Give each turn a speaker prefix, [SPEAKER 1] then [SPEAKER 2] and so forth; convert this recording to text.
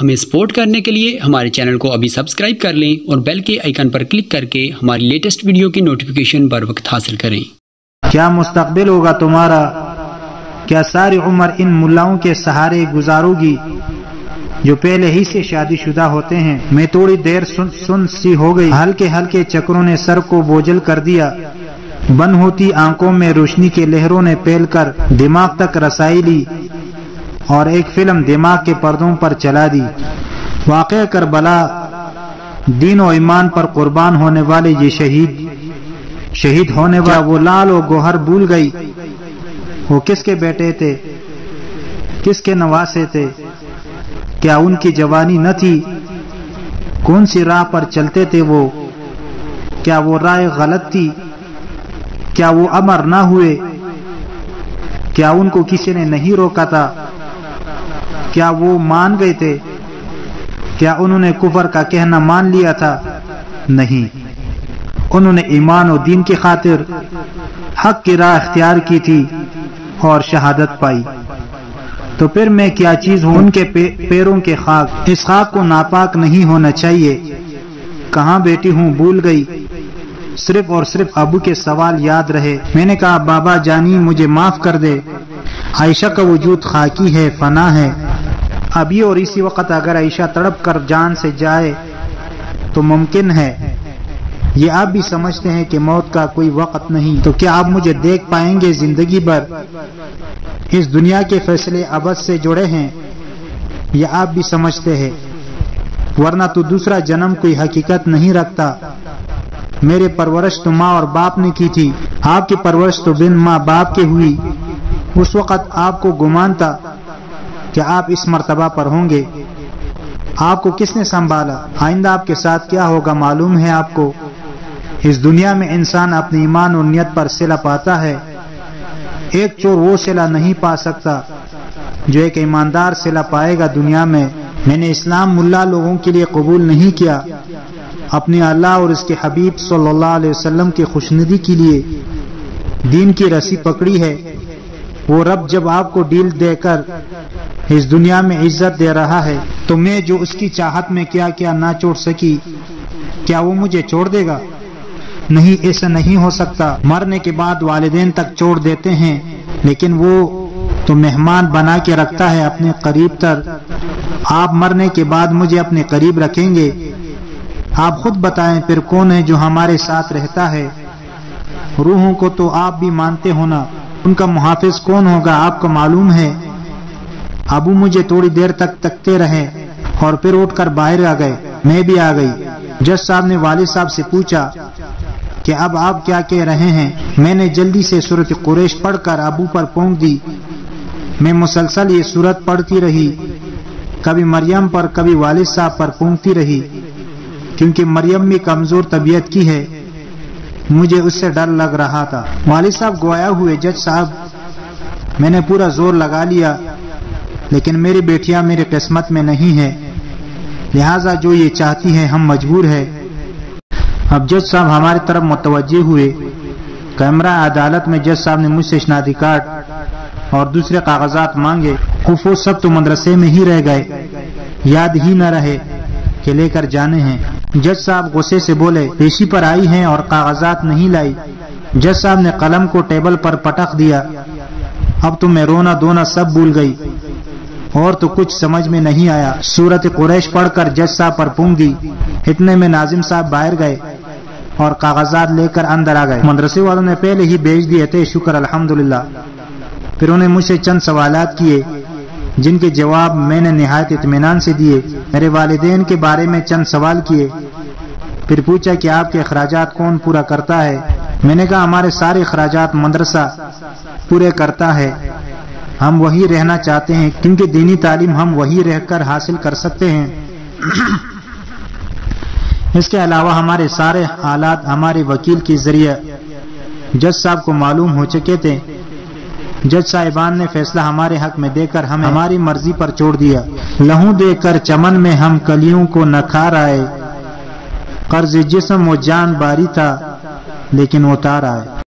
[SPEAKER 1] ہمیں سپورٹ کرنے کے لیے ہمارے چینل کو ابھی سبسکرائب کر لیں اور بیل کے آئیکن پر کلک کر کے ہماری لیٹسٹ ویڈیو کی نوٹیفیکیشن بر وقت حاصل کریں۔
[SPEAKER 2] کیا مستقبل ہوگا تمہارا؟ کیا ساری عمر ان ملاؤں کے سہارے گزارو گی جو پہلے ہی سے شادی شدہ ہوتے ہیں؟ میں تھوڑی دیر سن سی ہو گئی، ہلکے ہلکے چکروں نے سر کو بوجھل کر دیا، بند ہوتی آنکھوں میں روشنی کے لہروں نے پھیل کر دماغ تک رسائی لی اور ایک فلم دماغ کے پردوں پر چلا دی۔ واقعہ کربلا، دین و ایمان پر قربان ہونے والے یہ شہید ہونے والا وہ لال و گوہر بھول گئی وہ کس کے بیٹے تھے، کس کے نواسے تھے؟ کیا ان کی جوانی نہ تھی؟ کون سی راہ پر چلتے تھے وہ؟ کیا وہ راہ غلط تھی؟ کیا وہ امر نہ ہوئے؟ کیا ان کو کسی نے نہیں روکا تھا؟ کیا وہ مان گئے تھے؟ کیا انہوں نے کفر کا کہنا مان لیا تھا؟ نہیں، انہوں نے ایمان و دین کی خاطر حق کی راہ اختیار کی تھی اور شہادت پائی۔ تو پھر میں کیا چیز ہوں؟ ان کے پیروں کے خاک، اس خاک کو ناپاک نہیں ہونا چاہیے۔ کہاں بیٹی ہوں بھول گئی، صرف اور صرف ابو کے سوال یاد رہے۔ میں نے کہا بابا جانی مجھے معاف کر دے، عائشہ کا وجود خاکی ہے، فنا ہے۔ ابھی اور اسی وقت اگر عائشہ تڑپ کر جان سے جائے تو ممکن ہے۔ یہ آپ بھی سمجھتے ہیں کہ موت کا کوئی وقت نہیں، تو کیا آپ مجھے دیکھ پائیں گے زندگی بھر؟ اس دنیا کے فیصلے ابد سے جڑے ہیں، یہ آپ بھی سمجھتے ہیں، ورنہ تو دوسرا جنم کوئی حقیقت نہیں رکھتا۔ میرے پرورش تو ماں اور باپ نے کی تھی، آپ کی پرورش تو بن ماں باپ کے ہوئی۔ اس وقت آپ کو گمان تھا کہ آپ اس مرتبہ پر ہوں گے۔ آپ کو کس نے سنبھالا؟ آئندہ آپ کے ساتھ کیا ہوگا معلوم ہے آپ کو؟ اس دنیا میں انسان اپنے ایمان اور نیت پر صلہ پاتا ہے۔ ایک چور وہ صلہ نہیں پا سکتا جو ایک ایماندار صلہ پائے گا دنیا میں۔ میں نے اسلام ملا لوگوں کے لیے قبول نہیں کیا، اپنے اللہ اور اس کے حبیب صلی اللہ علیہ وسلم کی خوشنودی کے لیے دین کی رسی پکڑی ہے۔ وہ رب جب آپ کو ڈیل دے کر اس دنیا میں عزت دے رہا ہے تو میں جو اس کی چاہت میں کیا کیا نہ چھوڑ سکی، کیا وہ مجھے چھوڑ دے گا؟ نہیں، ایسا نہیں ہو سکتا۔ مرنے کے بعد والدین تک چھوڑ دیتے ہیں، لیکن وہ تو مہمان بنا کے رکھتا ہے اپنے قریب تر۔ آپ مرنے کے بعد مجھے اپنے قریب رکھیں گے؟ آپ خود بتائیں پھر کون ہے جو ہمارے ساتھ رہتا ہے؟ روحوں کو تو آپ بھی مانتے ہو نا، ان کا محافظ کون ہوگا آپ کو معلوم ہے؟ ابو مجھے تھوڑی دیر تک تکتے رہے اور پھر اٹھ کر باہر آ گئے، میں بھی آ گئی۔ جج صاحب نے والد صاحب سے پوچھا کہ اب آپ کیا کہہ رہے ہیں؟ میں نے جلدی سے سورۃ قریش پڑھ کر ابو پر پھونک دی۔ میں مسلسل یہ سورت پڑھتی رہی، کبھی مریم پر کبھی والد صاحب پر پھونکتی رہی، کیونکہ مریم بھی کمزور طبیعت کی ہے، مجھے اس سے ڈر لگ رہا تھا۔ والد صاحب گوایا ہوئے جج صاحب، میں نے پورا زور لگا لیا، لیکن میری بیٹیاں میری قسمت میں نہیں ہے، لہٰذا جو یہ چاہتی ہے ہم مجبور ہے۔ اب جج صاحب ہماری طرف متوجہ ہوئے۔ کیمرہ عدالت میں جج صاحب نے مجھ سے شناختی کارڈ اور دوسرے کاغذات مانگے۔ وہ سب تو مدرسے میں ہی رہ گئے، یاد ہی نہ رہے کہ لے کر جانے ہیں۔ جج صاحب غصے سے بولے پیشی پر آئی ہیں اور کاغذات نہیں لائی۔ جج صاحب نے قلم کو ٹیبل پر پٹک دیا۔ اب تو میں رونا دھونا سب بھول گئی اور تو کچھ سمجھ میں نہیں آیا۔ سورۃ قریش پڑھ کر جج صاحب پر پھونک دی۔ اتنے میں ناظم صاحب باہر گئے اور کاغذات لے کر اندر آ گئے۔ مدرسے والوں نے پہلے ہی بھیج دیے تھے، شکر الحمدللہ۔ پھر انہیں مجھ سے چند سوالات کیے جن کے جواب میں نے نہایت اطمینان سے دیے۔ میرے والدین کے بارے میں چند سوال کیے، پھر پوچھا کہ آپ کے اخراجات کون پورا کرتا ہے؟ میں نے کہا ہمارے سارے اخراجات مدرسہ پورے کرتا ہے، ہم وہی رہنا چاہتے ہیں کیونکہ دینی تعلیم ہم وہی رہ کر حاصل کر سکتے ہیں۔ اس کے علاوہ ہمارے سارے حالات ہمارے وکیل کے ذریعے جج صاحب کو معلوم ہو چکے تھے۔ جج صاحبان نے فیصلہ ہمارے حق میں دے کر ہمیں ہماری مرضی پر چھوڑ دیا۔ لہو دے کر چمن میں ہم کلیوں کو نہ کھا رہے، قرض جسم و جان باری تھا لیکن اتار آئے۔